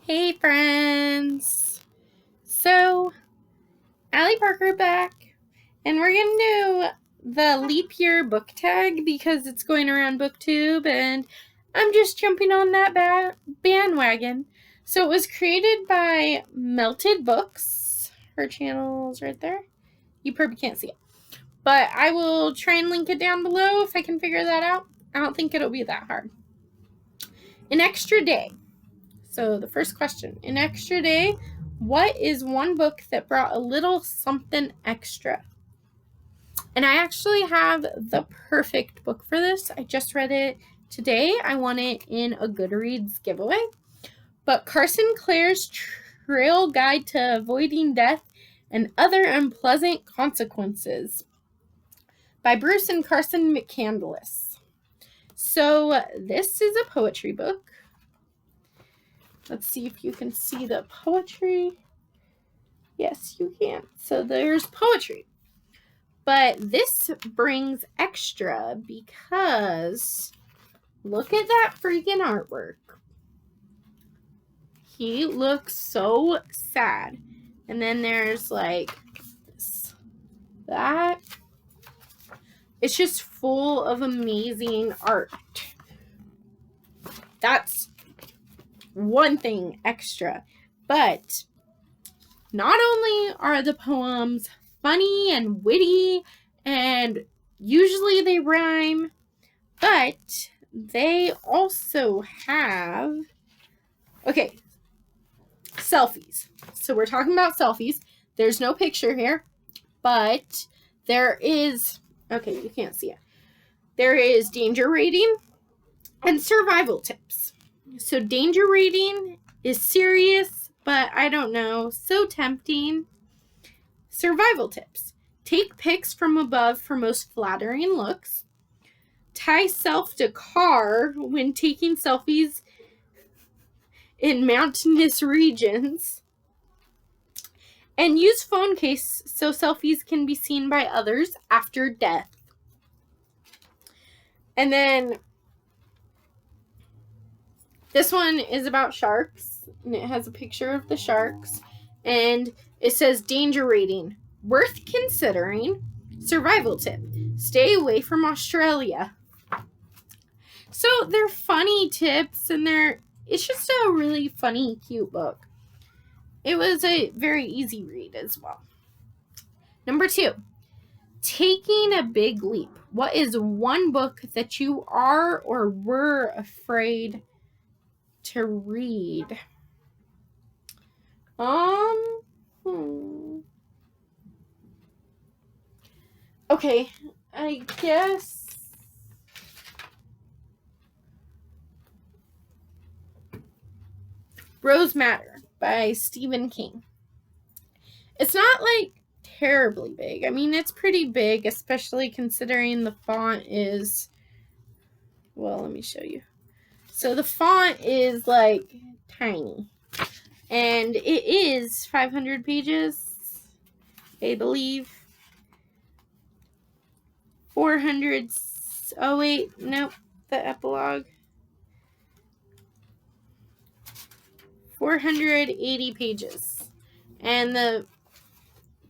Hey friends! So, Allie Parker back, and we're gonna do the leap year book tag because it's going around BookTube, and I'm just jumping on that bandwagon. So it was created by Melted Books. Her channel's right there. You probably can't see it, but I will try and link it down below if I can figure that out. I don't think it'll be that hard. An extra day. So the first question, an extra day, what is one book that brought a little something extra? And I actually have the perfect book for this. I just read it today. I won it in a Goodreads giveaway. But Carson Clare's Trail Guide to Avoiding Death and Other Unpleasant Consequences by Bruce and Carson McCandless. So this is a poetry book. Let's see if you can see the poetry. Yes, you can. So there's poetry. But this brings extra because look at that freaking artwork. He looks so sad. And then there's like this, that. It's just full of amazing art. That's one thing extra. But not only are the poems funny and witty, and usually they rhyme, but they also have, selfies. So we're talking about selfies. There's no picture here, but there is, you can't see it. There is danger rating and survival tips. So danger rating is serious, but I don't know, so tempting. Survival tips. Take pics from above for most flattering looks. Tie self to car when taking selfies in mountainous regions. And use phone case so selfies can be seen by others after death. And then this one is about sharks, and it has a picture of the sharks, and it says danger rating, worth considering. Survival tip, stay away from Australia. So they're funny tips, and it's just a really funny, cute book. It was a very easy read as well. Number 2, taking a big leap. What is one book that you are or were afraid to read? Okay, I guess Rose Madder by Stephen King. It's not like terribly big. I mean, it's pretty big, especially considering the font is, well, let me show you. So the font is like tiny, and it is 500 pages, I believe. 400, oh wait, nope, the epilogue. 480 pages, and the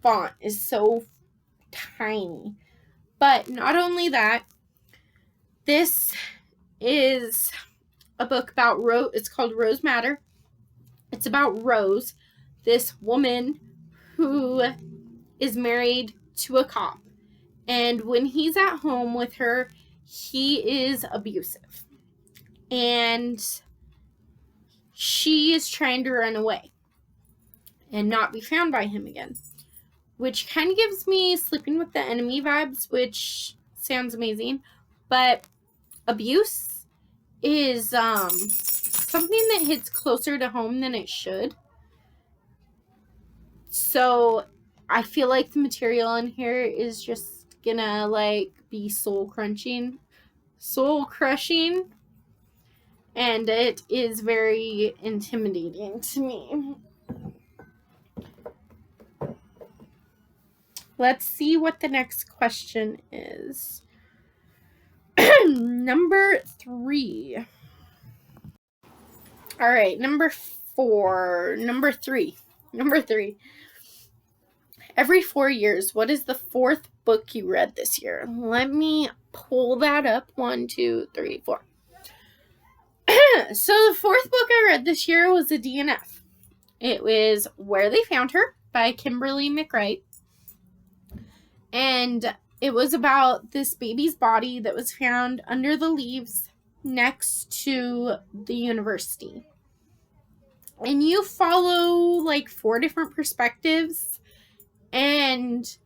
font is so tiny. But not only that, this is a book about Rose. It's called Rose Madder. It's about Rose, this woman who is married to a cop. And when he's at home with her, he is abusive. And she is trying to run away and not be found by him again, which kind of gives me Sleeping with the Enemy vibes, which sounds amazing. But abuse is something that hits closer to home than it should. So I feel like the material in here is just gonna be soul crushing, and it is very intimidating to me. Let's see what the next question is. Number 3. All right, number Number three. Every 4 years, what is the fourth book you read this year? Let me pull that up. 1, 2, 3, 4. So the fourth book I read this year was a DNF. It was Where They Found Her by Kimberly McWright. And it was about this baby's body that was found under the leaves next to the university. And you follow like 4 different perspectives. And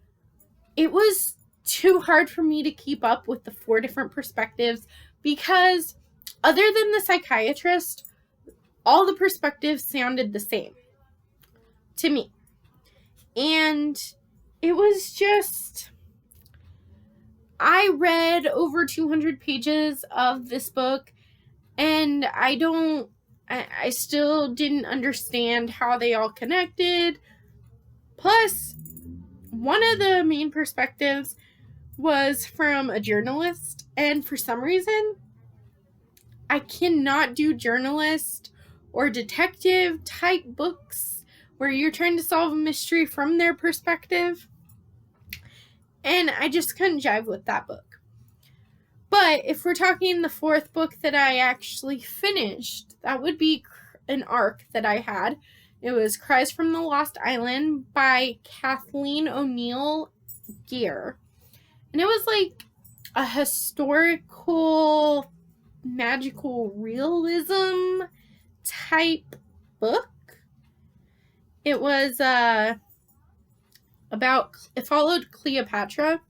it was too hard for me to keep up with the 4 different perspectives because other than the psychiatrist, all the perspectives sounded the same to me. And it was just, I read over 200 pages of this book and I still didn't understand how they all connected. Plus, one of the main perspectives was from a journalist, and for some reason, I cannot do journalist or detective type books where you're trying to solve a mystery from their perspective, and I just couldn't jive with that book. But if we're talking the fourth book that I actually finished, that would be an arc that I had. It was Cries from the Lost Island by Kathleen O'Neill Gear. And it was like a historical, magical realism type book. It was it followed Cleopatra,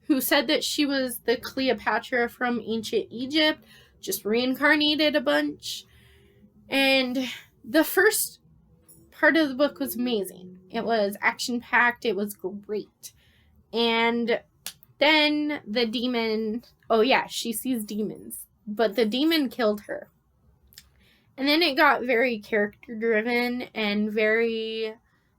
who said that she was the Cleopatra from ancient Egypt, just reincarnated a bunch. And the first part of the book was amazing. It was action-packed. It was great. And then the demon, she sees demons, but the demon killed her. And then it got very character-driven and very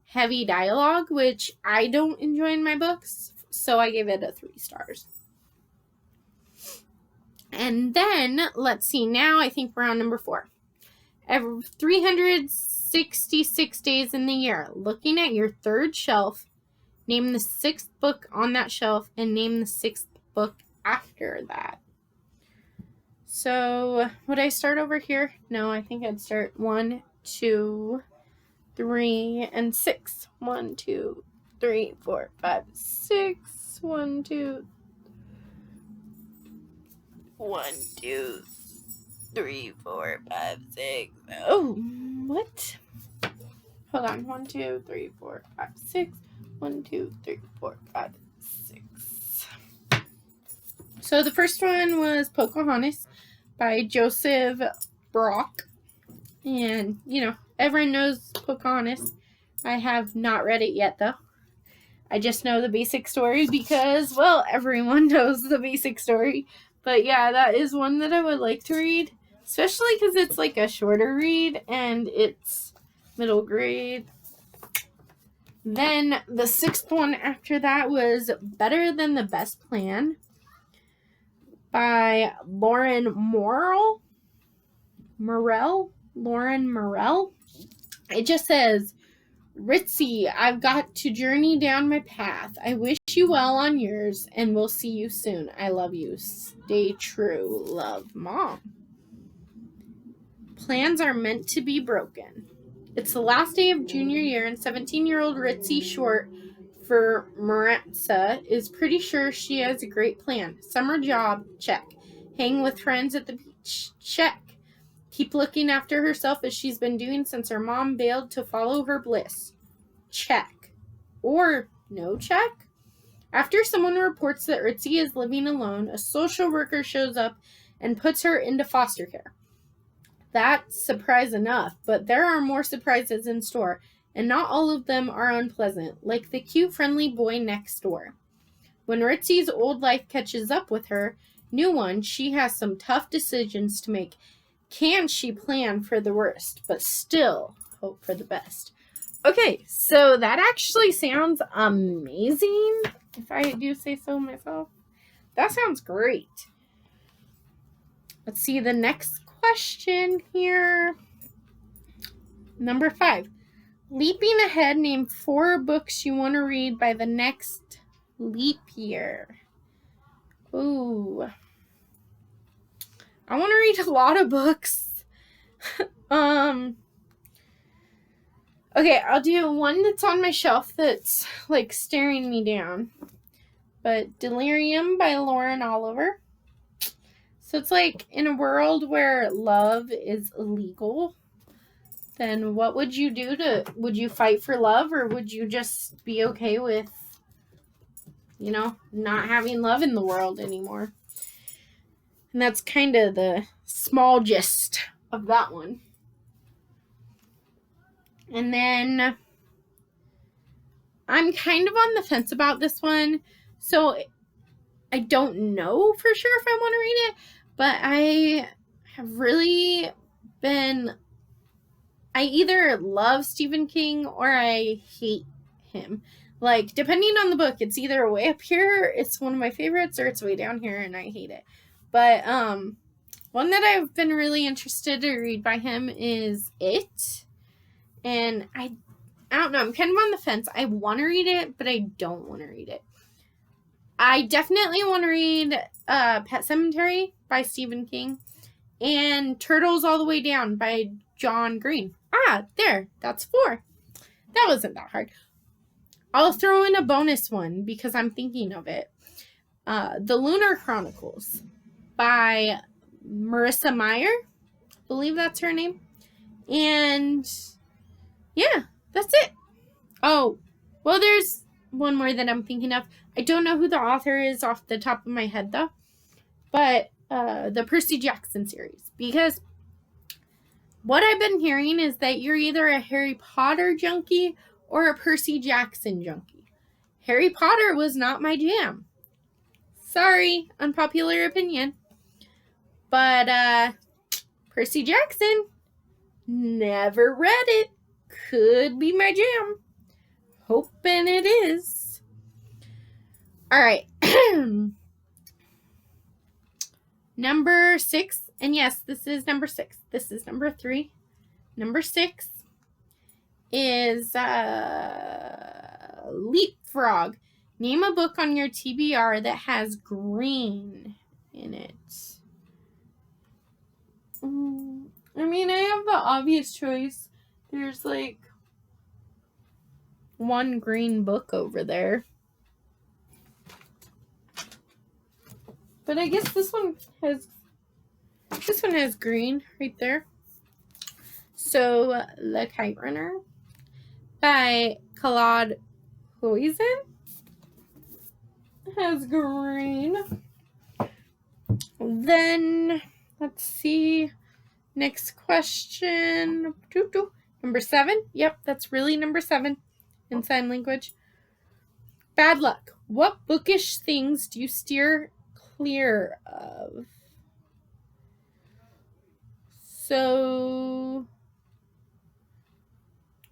heavy dialogue, which I don't enjoy in my books, so I gave it a 3 stars. And then, let's see, now I think we're on number 4. Every 366 days in the year, looking at your third shelf, name the 6th book on that shelf, and name the 6th book after that. So, would I start over here? No, I think I'd start 1, 2, 3, and 6. 1, 2, 3, 4, 5, 6. 1, 2, 3, 4, 5, 6. Oh, what? Hold on. 1, 2, 3, 4, 5, 6. 1, 2, 3, 4, 5, 6. So the first one was Pocahontas by Joseph Brock. And, everyone knows Pocahontas. I have not read it yet, though. I just know the basic story because, everyone knows the basic story. But yeah, that is one that I would like to read, especially because it's like a shorter read and it's middle grade. Then the 6th one after that was Better Than the Best Plan by Lauren Morrell. It just says, Ritzy, I've got to journey down my path. I wish you well on yours, and we'll see you soon. I love you. Stay true. Love, Mom. Plans are meant to be broken. It's the last day of junior year, and 17-year-old Ritzy, short for Maritza, is pretty sure she has a great plan. Summer job, check. Hang with friends at the beach, check. Keep looking after herself as she's been doing since her mom bailed to follow her bliss. Check. Or no check? After someone reports that Ritzy is living alone, a social worker shows up and puts her into foster care. That's surprise enough, but there are more surprises in store, and not all of them are unpleasant, like the cute, friendly boy next door. When Ritzy's old life catches up with her new one, she has some tough decisions to make. Can she plan for the worst, but still hope for the best? Okay, so that actually sounds amazing, if I do say so myself. That sounds great. Let's see the next question here. Number 5. Leaping ahead, name 4 books you want to read by the next leap year. Ooh. I want to read a lot of books. Okay, I'll do one that's on my shelf that's like staring me down. But Delirium by Lauren Oliver. So it's like in a world where love is illegal, then what would you do would you fight for love, or would you just be okay with, not having love in the world anymore? And that's kind of the small gist of that one. And then I'm kind of on the fence about this one. So I don't know for sure if I want to read it, but I have really been, I either love Stephen King or I hate him. Like, depending on the book, it's either way up here, it's one of my favorites, or it's way down here and I hate it. But one that I've been really interested to read by him is It. And I don't know, I'm kind of on the fence. I want to read it, but I don't want to read it. I definitely want to read Pet Sematary by Stephen King and Turtles All the Way Down by John Green. There. That's 4. That wasn't that hard. I'll throw in a bonus one because I'm thinking of it. The Lunar Chronicles by Marissa Meyer. I believe that's her name. And yeah, that's it. Oh, well, there's one more that I'm thinking of. I don't know who the author is off the top of my head, though. But the Percy Jackson series. Because what I've been hearing is that you're either a Harry Potter junkie or a Percy Jackson junkie. Harry Potter was not my jam. Sorry, unpopular opinion. But Percy Jackson, never read it. Could be my jam. Hoping it is. Alright. Number 6. And yes, this is number 6. This is number 3. Number 6 is Leapfrog. Name a book on your TBR that has green in it. I mean, I have the obvious choice. There's like one green book over there. But I guess this one has green right there. So, The Kite Runner by Claude Huizan has green. Then, let's see. Next question. Number 7. Yep, that's really number 7 in sign language. Bad luck. What bookish things do you steer clear of? So,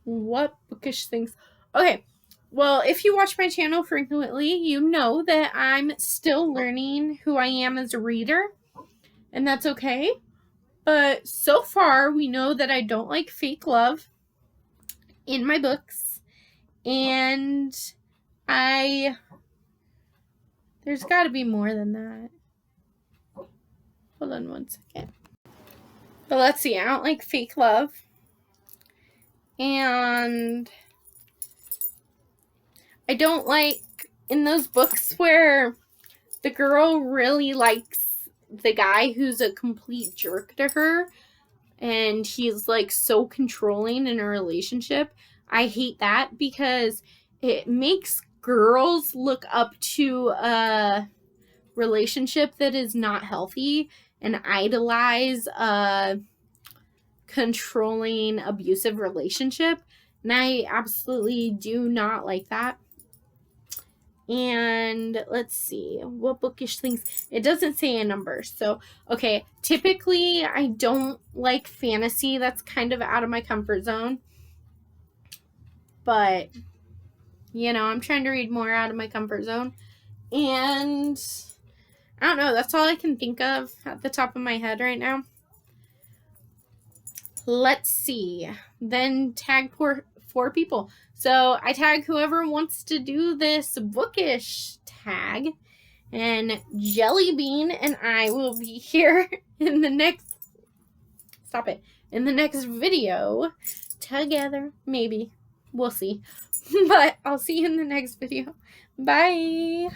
what bookish things? Okay, well, if you watch my channel frequently, you know that I'm still learning who I am as a reader, and that's okay. But so far, we know that I don't like fake love in my books, and there's got to be more than that. Hold on one second. But let's see, I don't like fake love. And I don't like in those books where the girl really likes the guy who's a complete jerk to her and he's like so controlling in a relationship. I hate that because it makes girls look up to a relationship that is not healthy and idolize a controlling, abusive relationship. And I absolutely do not like that. And let's see, what bookish things? It doesn't say a number. So, okay, typically I don't like fantasy. That's kind of out of my comfort zone. But, I'm trying to read more out of my comfort zone. And I don't know, that's all I can think of at the top of my head right now. Let's see. then tag four people. So I tag whoever wants to do this bookish tag, and Jelly Bean and I will be here in the next video together. Maybe. We'll see. But I'll see you in the next video. Bye.